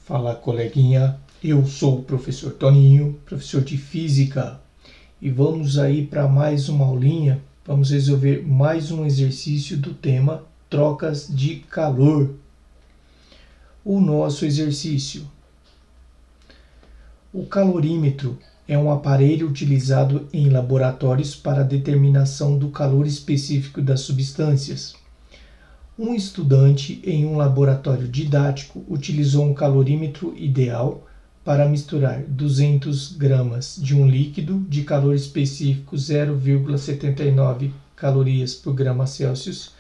Fala, coleguinha, eu sou o professor Toninho, professor de Física, e vamos aí para mais uma aulinha, vamos resolver mais um exercício do tema trocas de calor. O nosso exercício. O calorímetro é um aparelho utilizado em laboratórios para a determinação do calor específico das substâncias. Um estudante em um laboratório didático utilizou um calorímetro ideal para misturar 200 gramas de um líquido de calor específico 0,79 calorias por grama Celsius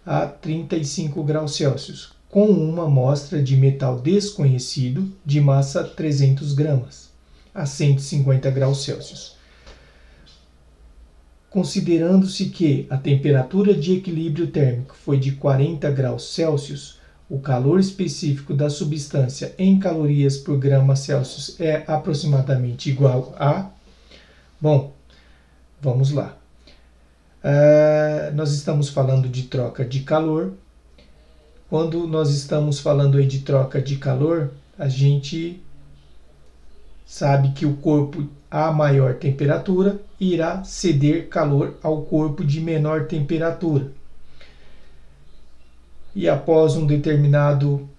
a 35 graus Celsius, com uma amostra de metal desconhecido de massa 300 gramas a 150 graus Celsius. Considerando-se que a temperatura de equilíbrio térmico foi de 40 graus Celsius, o calor específico da substância em calorias por grama Celsius é aproximadamente igual a... Bom, vamos lá. Nós estamos falando de troca de calor. Quando nós estamos falando aí de troca de calor, a gente sabe que o corpo a maior temperatura irá ceder calor ao corpo de menor temperatura. E após um determinado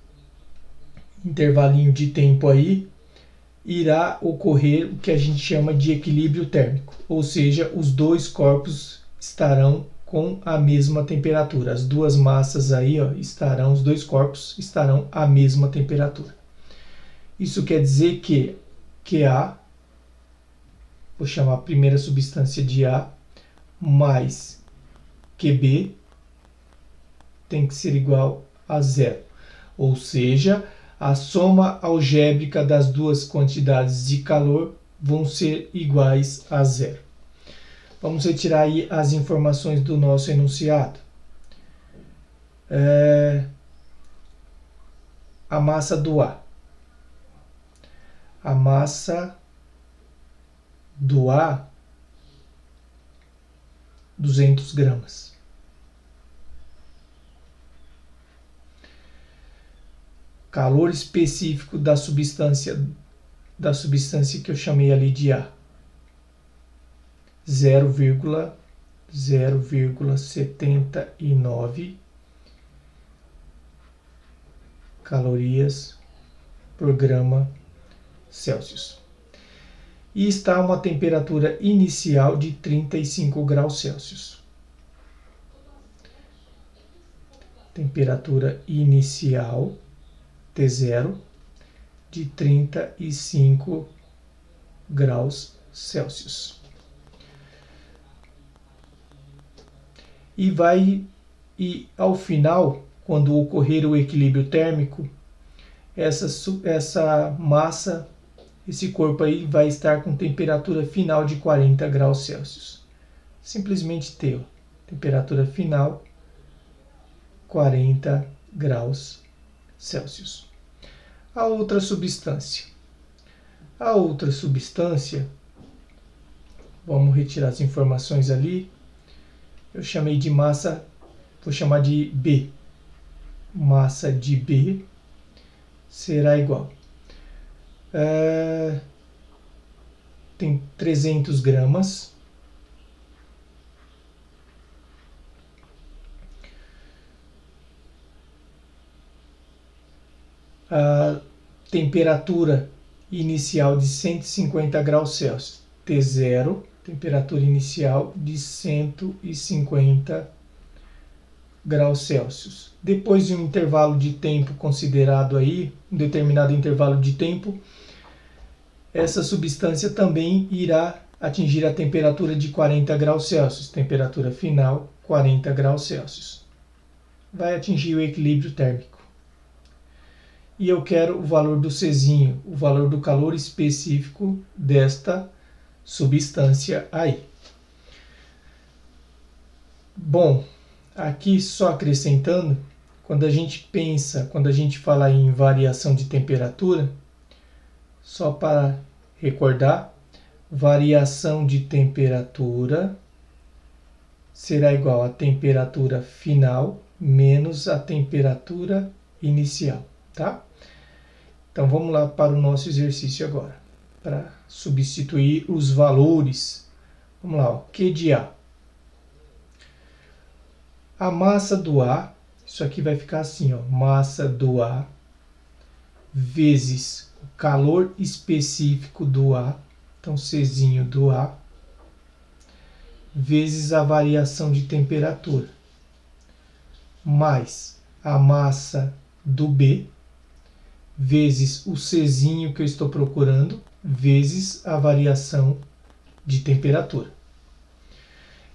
intervalinho de tempo aí, irá ocorrer o que a gente chama de equilíbrio térmico, ou seja, os dois corpos estarão com a mesma temperatura. As duas massas aí, os dois corpos estarão à mesma temperatura. Isso quer dizer que QA, vou chamar a primeira substância de A, mais QB tem que ser igual a zero. Ou seja, a soma algébrica das duas quantidades de calor vão ser iguais a zero. Vamos retirar aí as informações do nosso enunciado. A massa do A. A massa do A, 200 gramas. Calor específico da substância que eu chamei ali de A, 0,79 calorias por grama Celsius. E está a uma temperatura inicial de 35 graus Celsius. Temperatura inicial, T0, de 35 graus Celsius. E ao final, quando ocorrer o equilíbrio térmico, essa massa, esse corpo aí vai estar com temperatura final de 40 graus Celsius. Simplesmente T, temperatura final 40 graus Celsius. A outra substância. Vamos retirar as informações ali. Eu chamei de massa, vou chamar de B. Massa de B será igual. Tem 300 gramas. A temperatura inicial de 150 graus Celsius. T0, temperatura inicial de 150 graus Celsius. Depois de um intervalo de tempo considerado aí, um determinado intervalo de tempo, essa substância também irá atingir a temperatura de 40 graus Celsius. Temperatura final, 40 graus Celsius. Vai atingir o equilíbrio térmico. E eu quero o valor do Czinho, o valor do calor específico desta substância aí. Bom, aqui só acrescentando, quando a gente fala em variação de temperatura, só para recordar, variação de temperatura será igual a temperatura final menos a temperatura inicial, tá? Então vamos lá para o nosso exercício agora, para substituir os valores. Vamos lá, ó. Q de A. A massa do A, isso aqui vai ficar assim, ó, massa do A vezes o calor específico do A, então Czinho do A, vezes a variação de temperatura, mais a massa do B, vezes o Czinho que eu estou procurando, vezes a variação de temperatura.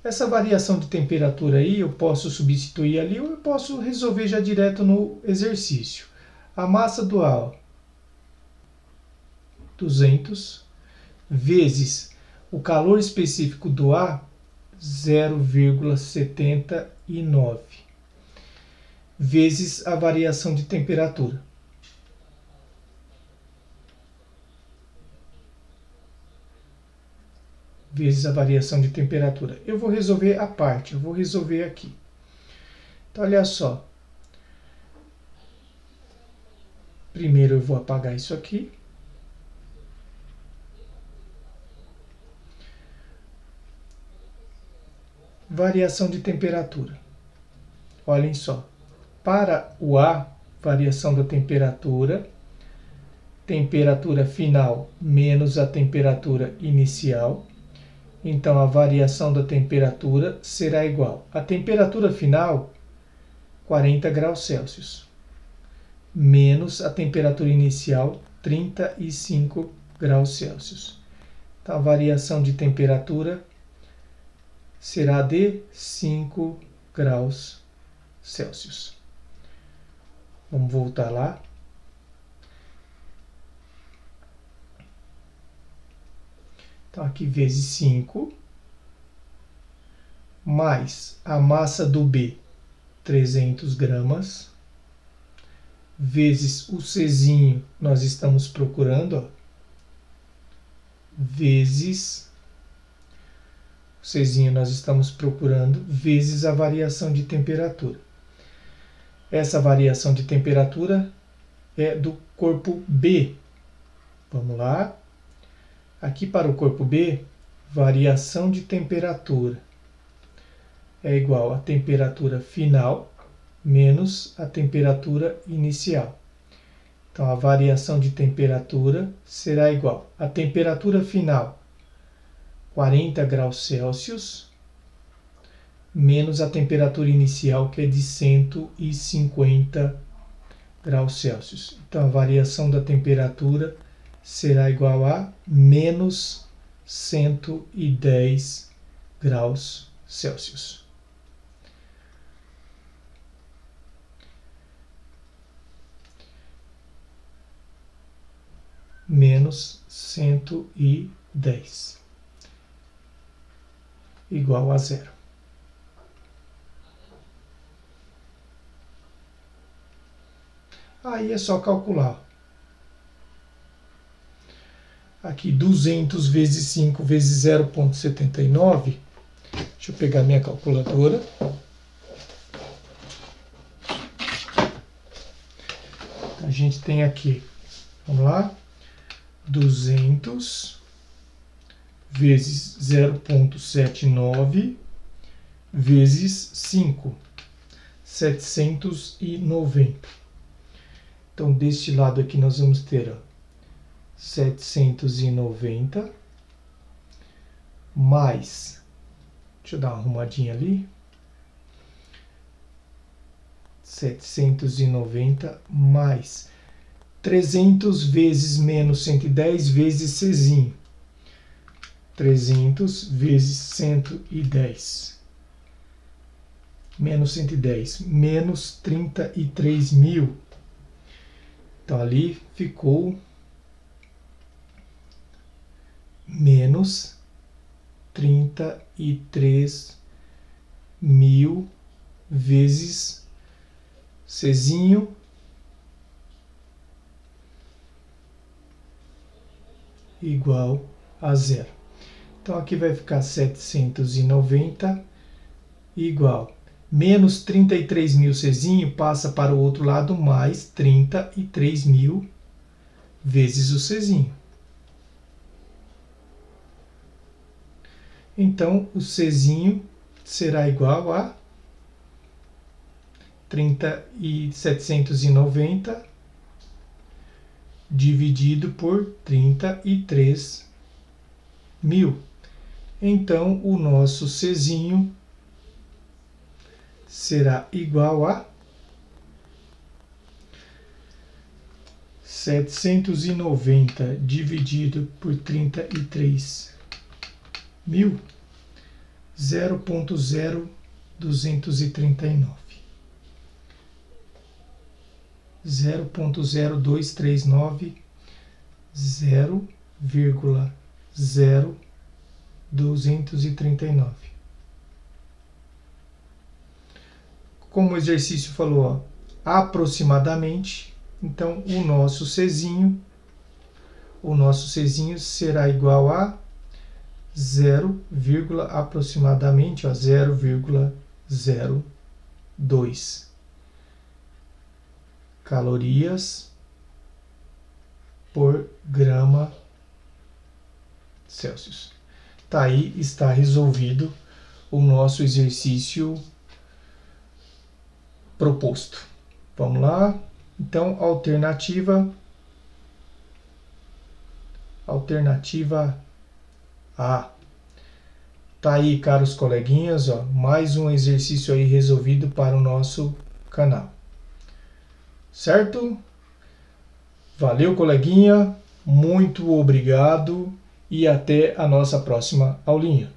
Essa variação de temperatura aí eu posso substituir ali ou eu posso resolver já direto no exercício. A massa do A, ó, 200, vezes o calor específico do A, 0,79, vezes a variação de temperatura. Vezes a variação de temperatura. Eu vou resolver a parte, eu vou resolver aqui. Então, olha só. Primeiro eu vou apagar isso aqui. Variação de temperatura. Olhem só. Para o A, variação da temperatura, temperatura final menos a temperatura inicial. Então, a variação da temperatura será igual a temperatura final, 40 graus Celsius, menos a temperatura inicial, 35 graus Celsius. Então, a variação de temperatura será de 5 graus Celsius. Vamos voltar lá. Então, aqui vezes 5, mais a massa do B, 300 gramas, vezes o Czinho, nós estamos procurando, ó, vezes o Czinho nós estamos procurando, vezes a variação de temperatura. Essa variação de temperatura é do corpo B. Vamos lá. Aqui para o corpo B, variação de temperatura é igual a temperatura final menos a temperatura inicial. Então, a variação de temperatura será igual a temperatura final, 40 graus Celsius, menos a temperatura inicial, que é de 150 graus Celsius. Então, a variação da temperatura será igual a menos 110 graus Celsius. Menos 110 igual a zero. Aí é só calcular. Aqui 200 vezes 5 vezes 0,79. Deixa eu pegar minha calculadora. A gente tem aqui, vamos lá, 200 vezes 0,79 vezes 5, 790. Então, deste lado aqui nós vamos ter, ó, 790 mais, deixa eu dar uma arrumadinha ali, 790 mais 300 vezes menos 110 vezes Czinho, 300 vezes 110 menos 110, menos 33 mil. Então, ali ficou menos 33 mil vezes Czinho igual a zero. Então, aqui vai ficar 790 igual menos 33 mil Czinho passa para o outro lado, mais 33 mil vezes o Czinho. Então, o Czinho será igual a 30.790 dividido por 33.000. Então, o nosso Czinho será igual a 790 dividido por 33.000, 0.0239. 0.0239, 0,0239. Como o exercício falou, ó, aproximadamente, então o nosso Czinho será igual a 0, aproximadamente, 0,02 calorias por grama Celsius. Tá aí, está resolvido o nosso exercício proposto. Vamos lá? Então, alternativa A. Tá aí, caros coleguinhas, ó, mais um exercício aí resolvido para o nosso canal. Certo? Valeu, coleguinha, muito obrigado e até a nossa próxima aulinha.